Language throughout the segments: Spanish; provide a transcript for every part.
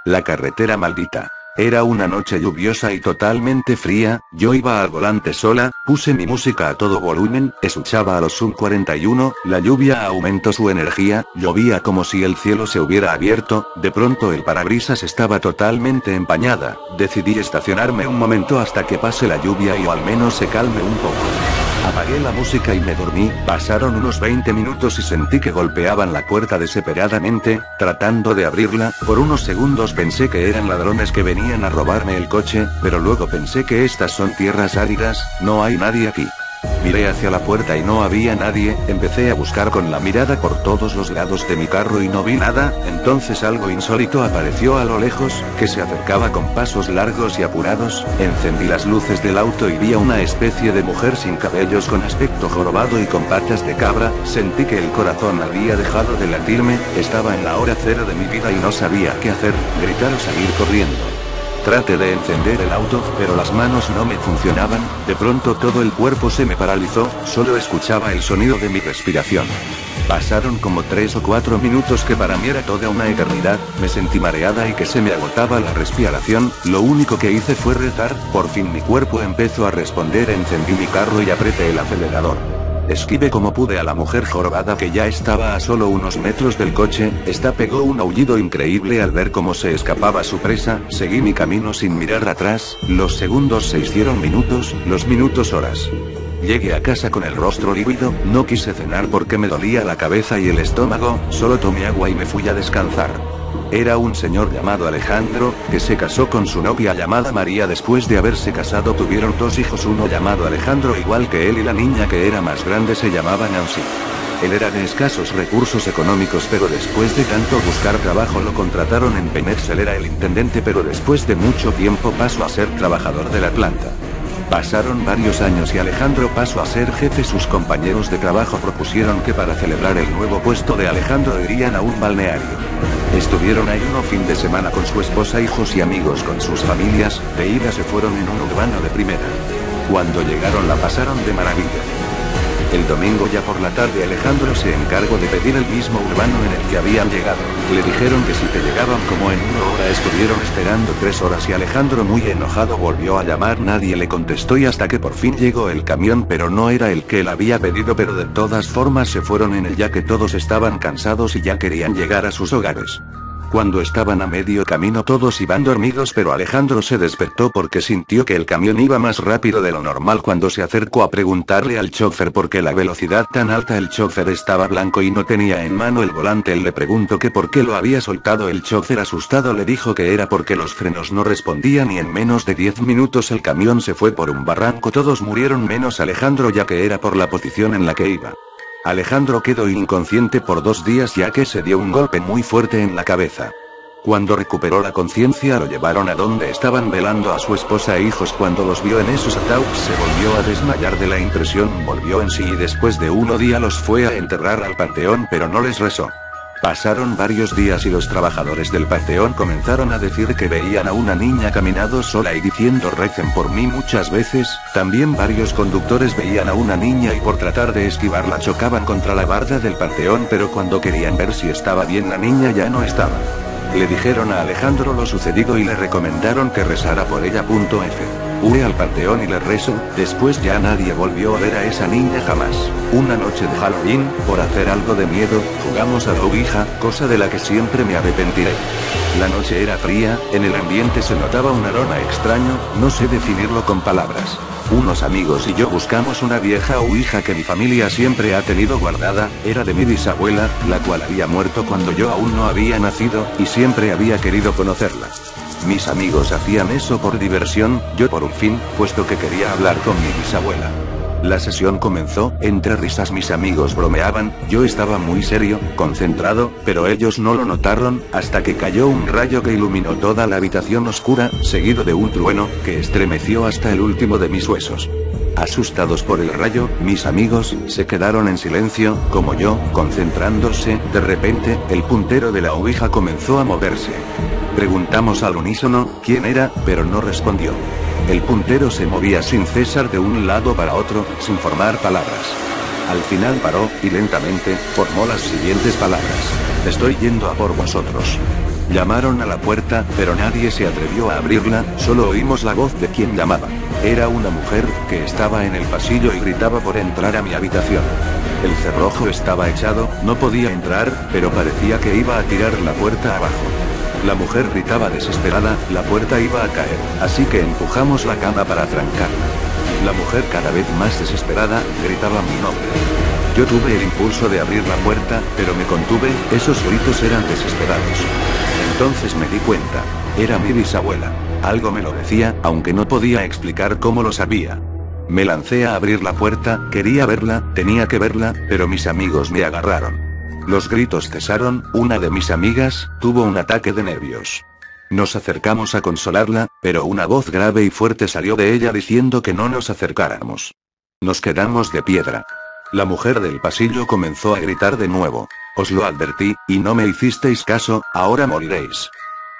La carretera maldita. Era una noche lluviosa y totalmente fría, yo iba al volante sola, puse mi música a todo volumen, escuchaba a los Sum 41, la lluvia aumentó su energía, llovía como si el cielo se hubiera abierto, de pronto el parabrisas estaba totalmente empañada, decidí estacionarme un momento hasta que pase la lluvia y o al menos se calme un poco. Apagué la música y me dormí, pasaron unos 20 minutos y sentí que golpeaban la puerta desesperadamente, tratando de abrirla, por unos segundos pensé que eran ladrones que venían a robarme el coche, pero luego pensé que estas son tierras áridas, no hay nadie aquí. Miré hacia la puerta y no había nadie, empecé a buscar con la mirada por todos los lados de mi carro y no vi nada, entonces algo insólito apareció a lo lejos, que se acercaba con pasos largos y apurados, encendí las luces del auto y vi a una especie de mujer sin cabellos con aspecto jorobado y con patas de cabra, sentí que el corazón había dejado de latirme, estaba en la hora cero de mi vida y no sabía qué hacer, gritar o salir corriendo. Traté de encender el auto, pero las manos no me funcionaban, de pronto todo el cuerpo se me paralizó, solo escuchaba el sonido de mi respiración. Pasaron como 3 o 4 minutos que para mí era toda una eternidad, me sentí mareada y que se me agotaba la respiración, lo único que hice fue rezar, por fin mi cuerpo empezó a responder, encendí mi carro y apreté el acelerador. Esquivé como pude a la mujer jorobada que ya estaba a solo unos metros del coche, esta pegó un aullido increíble al ver cómo se escapaba su presa, seguí mi camino sin mirar atrás, los segundos se hicieron minutos, los minutos horas. Llegué a casa con el rostro lívido, no quise cenar porque me dolía la cabeza y el estómago, solo tomé agua y me fui a descansar. Era un señor llamado Alejandro, que se casó con su novia llamada María. Después de haberse casado tuvieron 2 hijos, uno llamado Alejandro igual que él y la niña que era más grande se llamaba Nancy. Él era de escasos recursos económicos, pero después de tanto buscar trabajo lo contrataron en Pemex. Él era el intendente, pero después de mucho tiempo pasó a ser trabajador de la planta. Pasaron varios años y Alejandro pasó a ser jefe. Sus compañeros de trabajo propusieron que para celebrar el nuevo puesto de Alejandro irían a un balneario. Estuvieron ahí un fin de semana con su esposa, hijos y amigos con sus familias, de ida se fueron en un urbano de primera. Cuando llegaron la pasaron de maravilla. El domingo ya por la tarde Alejandro se encargó de pedir el mismo urbano en el que habían llegado. Le dijeron que si te llegaban como en 1 hora, estuvieron esperando 3 horas y Alejandro muy enojado volvió a llamar, nadie le contestó y hasta que por fin llegó el camión, pero no era el que él había pedido, pero de todas formas se fueron en él ya que todos estaban cansados y ya querían llegar a sus hogares. Cuando estaban a medio camino todos iban dormidos, pero Alejandro se despertó porque sintió que el camión iba más rápido de lo normal. Cuando se acercó a preguntarle al chofer por qué la velocidad tan alta, el chofer estaba blanco y no tenía en mano el volante. Él le preguntó que por qué lo había soltado. El chofer asustado le dijo que era porque los frenos no respondían y en menos de 10 minutos el camión se fue por un barranco. Todos murieron menos Alejandro, ya que era por la posición en la que iba. Alejandro quedó inconsciente por 2 días ya que se dio un golpe muy fuerte en la cabeza. Cuando recuperó la conciencia lo llevaron a donde estaban velando a su esposa e hijos. Cuando los vio en esos ataúdes se volvió a desmayar de la impresión, volvió en sí y después de 1 día los fue a enterrar al panteón, pero no les rezó. Pasaron varios días y los trabajadores del panteón comenzaron a decir que veían a una niña caminando sola y diciendo recen por mí muchas veces. También varios conductores veían a una niña y por tratar de esquivarla chocaban contra la barda del panteón, pero cuando querían ver si estaba bien la niña ya no estaba. Le dijeron a Alejandro lo sucedido y le recomendaron que rezara por ella. Fue al panteón y le rezó, después ya nadie volvió a ver a esa niña jamás. Una noche de Halloween, por hacer algo de miedo, jugamos a la ouija, cosa de la que siempre me arrepentiré. La noche era fría, en el ambiente se notaba un aroma extraño, no sé definirlo con palabras. Unos amigos y yo buscamos una vieja ouija que mi familia siempre ha tenido guardada, era de mi bisabuela, la cual había muerto cuando yo aún no había nacido, y siempre había querido conocerla. Mis amigos hacían eso por diversión, yo por un fin, puesto que quería hablar con mi bisabuela. La sesión comenzó, entre risas mis amigos bromeaban, yo estaba muy serio, concentrado, pero ellos no lo notaron, hasta que cayó un rayo que iluminó toda la habitación oscura, seguido de un trueno, que estremeció hasta el último de mis huesos. Asustados por el rayo, mis amigos se quedaron en silencio, como yo, concentrándose. De repente, el puntero de la ouija comenzó a moverse. Preguntamos al unísono quién era, pero no respondió. El puntero se movía sin cesar de un lado para otro, sin formar palabras. Al final paró, y lentamente, formó las siguientes palabras: estoy yendo a por vosotros. Llamaron a la puerta, pero nadie se atrevió a abrirla, solo oímos la voz de quien llamaba. Era una mujer, que estaba en el pasillo y gritaba por entrar a mi habitación. El cerrojo estaba echado, no podía entrar, pero parecía que iba a tirar la puerta abajo. La mujer gritaba desesperada, la puerta iba a caer, así que empujamos la cama para trancarla. La mujer, cada vez más desesperada, gritaba mi nombre. Yo tuve el impulso de abrir la puerta, pero me contuve, esos gritos eran desesperados. Entonces me di cuenta. Era mi bisabuela. Algo me lo decía, aunque no podía explicar cómo lo sabía. Me lancé a abrir la puerta, quería verla, tenía que verla, pero mis amigos me agarraron. Los gritos cesaron, una de mis amigas, tuvo un ataque de nervios. Nos acercamos a consolarla, pero una voz grave y fuerte salió de ella diciendo que no nos acercáramos. Nos quedamos de piedra. La mujer del pasillo comenzó a gritar de nuevo. Os lo advertí, y no me hicisteis caso, ahora moriréis.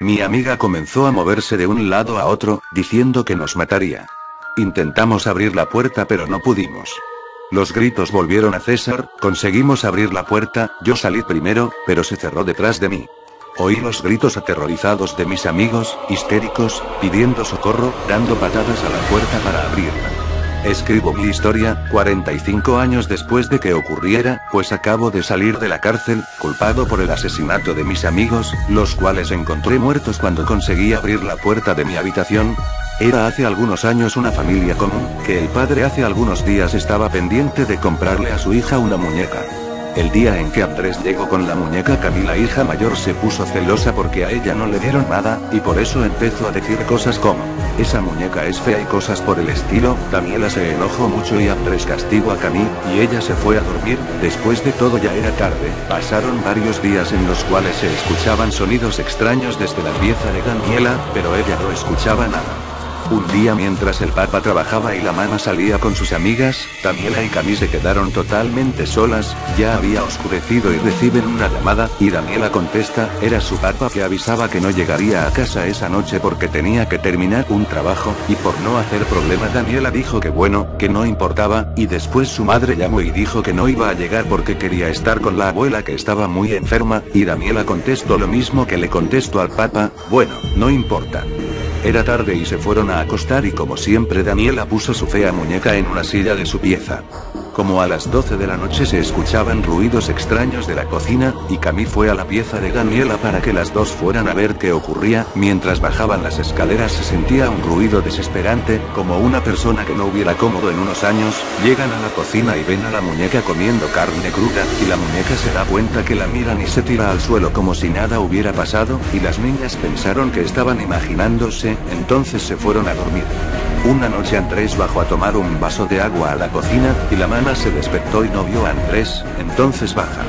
Mi amiga comenzó a moverse de un lado a otro, diciendo que nos mataría. Intentamos abrir la puerta pero no pudimos. Los gritos volvieron a cesar, conseguimos abrir la puerta, yo salí primero, pero se cerró detrás de mí. Oí los gritos aterrorizados de mis amigos, histéricos, pidiendo socorro, dando patadas a la puerta para abrirla. Escribo mi historia, 45 años después de que ocurriera, pues acabo de salir de la cárcel, culpado por el asesinato de mis amigos, los cuales encontré muertos cuando conseguí abrir la puerta de mi habitación. Era hace algunos años una familia común, que el padre hace algunos días estaba pendiente de comprarle a su hija una muñeca. El día en que Andrés llegó con la muñeca, Camila, hija mayor, se puso celosa porque a ella no le dieron nada, y por eso empezó a decir cosas como: esa muñeca es fea y cosas por el estilo. Daniela se enojó mucho y Andrés castigó a Camila, y ella se fue a dormir. Después de todo ya era tarde, pasaron varios días en los cuales se escuchaban sonidos extraños desde la pieza de Daniela, pero ella no escuchaba nada. Un día mientras el papá trabajaba y la mamá salía con sus amigas, Daniela y Camila se quedaron totalmente solas, ya había oscurecido y reciben una llamada, y Daniela contesta, era su papá que avisaba que no llegaría a casa esa noche porque tenía que terminar un trabajo, y por no hacer problema Daniela dijo que bueno, que no importaba, y después su madre llamó y dijo que no iba a llegar porque quería estar con la abuela que estaba muy enferma, y Daniela contestó lo mismo que le contestó al papá, bueno, no importa. Era tarde y se fueron a acostar y como siempre Daniela puso su fea muñeca en una silla de su pieza. Como a las 12 de la noche se escuchaban ruidos extraños de la cocina, y Camila fue a la pieza de Daniela para que las dos fueran a ver qué ocurría. Mientras bajaban las escaleras se sentía un ruido desesperante, como una persona que no hubiera comido en unos años. Llegan a la cocina y ven a la muñeca comiendo carne cruda, y la muñeca se da cuenta que la miran y se tira al suelo como si nada hubiera pasado, y las niñas pensaron que estaban imaginándose, entonces se fueron a dormir. Una noche Andrés bajó a tomar un vaso de agua a la cocina, y la mamá se despertó y no vio a Andrés, entonces baja.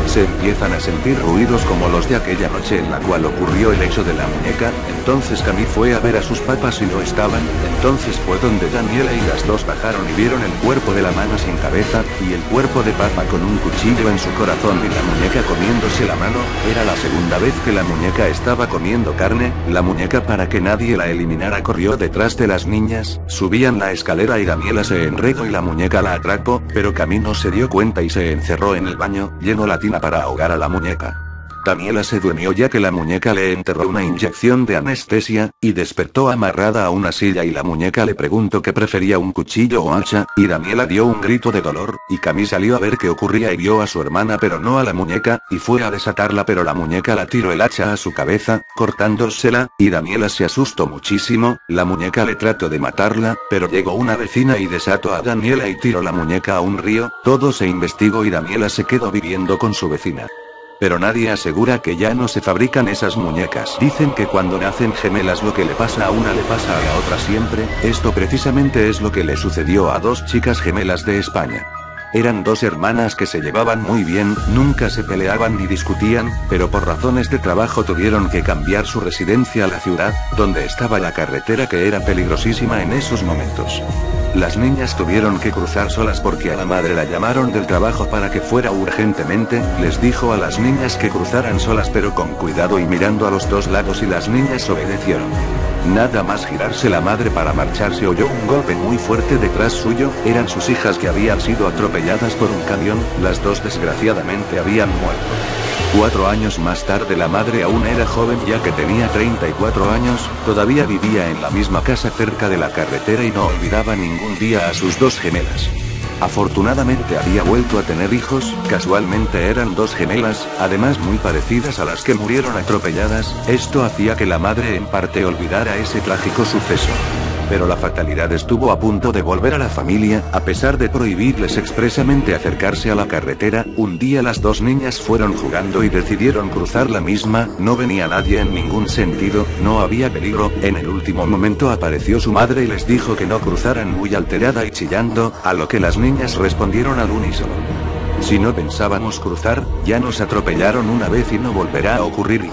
Se empiezan a sentir ruidos como los de aquella noche en la cual ocurrió el hecho de la muñeca, entonces Camila fue a ver a sus papás y no estaban, entonces fue donde Daniela y las dos bajaron y vieron el cuerpo de la mano sin cabeza, y el cuerpo de papá con un cuchillo en su corazón y la muñeca comiéndose la mano. Era la segunda vez que la muñeca estaba comiendo carne. La muñeca, para que nadie la eliminara, corrió detrás de las niñas, subían la escalera y Daniela se enredó y la muñeca la atrapó, pero Camila no se dio cuenta y se encerró en el baño, llenó la tina para ahogar a la muñeca. Daniela se durmió ya que la muñeca le enterró una inyección de anestesia, y despertó amarrada a una silla y la muñeca le preguntó que prefería un cuchillo o hacha, y Daniela dio un grito de dolor, y Camila salió a ver qué ocurría y vio a su hermana pero no a la muñeca, y fue a desatarla pero la muñeca la tiró el hacha a su cabeza, cortándosela, y Daniela se asustó muchísimo. La muñeca le trató de matarla, pero llegó una vecina y desató a Daniela y tiró la muñeca a un río. Todo se investigó y Daniela se quedó viviendo con su vecina. Pero nadie asegura que ya no se fabrican esas muñecas. Dicen que cuando nacen gemelas lo que le pasa a una le pasa a la otra siempre. Esto precisamente es lo que le sucedió a dos chicas gemelas de España. Eran dos hermanas que se llevaban muy bien, nunca se peleaban ni discutían, pero por razones de trabajo tuvieron que cambiar su residencia a la ciudad, donde estaba la carretera que era peligrosísima en esos momentos. Las niñas tuvieron que cruzar solas porque a la madre la llamaron del trabajo para que fuera urgentemente, les dijo a las niñas que cruzaran solas pero con cuidado y mirando a los dos lados y las niñas obedecieron. Nada más girarse la madre para marcharse oyó un golpe muy fuerte detrás suyo, eran sus hijas que habían sido atropelladas por un camión, las dos desgraciadamente habían muerto. 4 años más tarde la madre aún era joven ya que tenía 34 años, todavía vivía en la misma casa cerca de la carretera y no olvidaba ningún día a sus 2 gemelas. Afortunadamente había vuelto a tener hijos, casualmente eran 2 gemelas, además muy parecidas a las que murieron atropelladas, esto hacía que la madre en parte olvidara ese trágico suceso. Pero la fatalidad estuvo a punto de volver a la familia, a pesar de prohibirles expresamente acercarse a la carretera. Un día las 2 niñas fueron jugando y decidieron cruzar la misma, no venía nadie en ningún sentido, no había peligro. En el último momento apareció su madre y les dijo que no cruzaran, muy alterada y chillando, a lo que las niñas respondieron al unísono: si no pensábamos cruzar, ya nos atropellaron una vez y no volverá a ocurrir.